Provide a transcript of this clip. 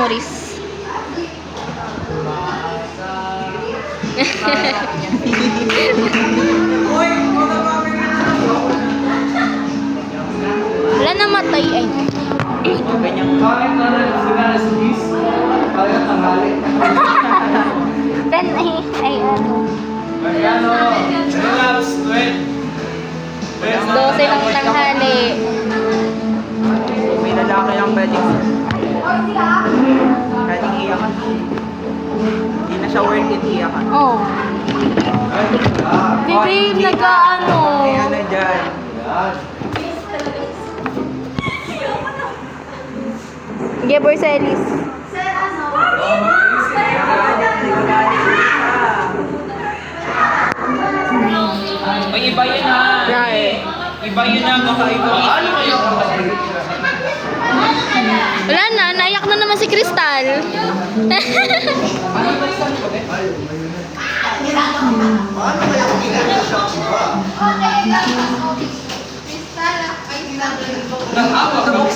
memories. Wala namatay ay. Bakit na nagsigara si Miss? Parang tanghali. Then ay ano. Mariano, relax, wait. 12 ng tanghali. May lalaki lang pwedeng iyakan. Hindi na siya worth it iyakan. Oh. Babe, nag-ano. Kaya na dyan. Sige, Borselis. May iba yun ha. Iba yun ha. Kakaiba. Ano kayo? Wala na, naiyak na naman si Crystal. Nang-awag ako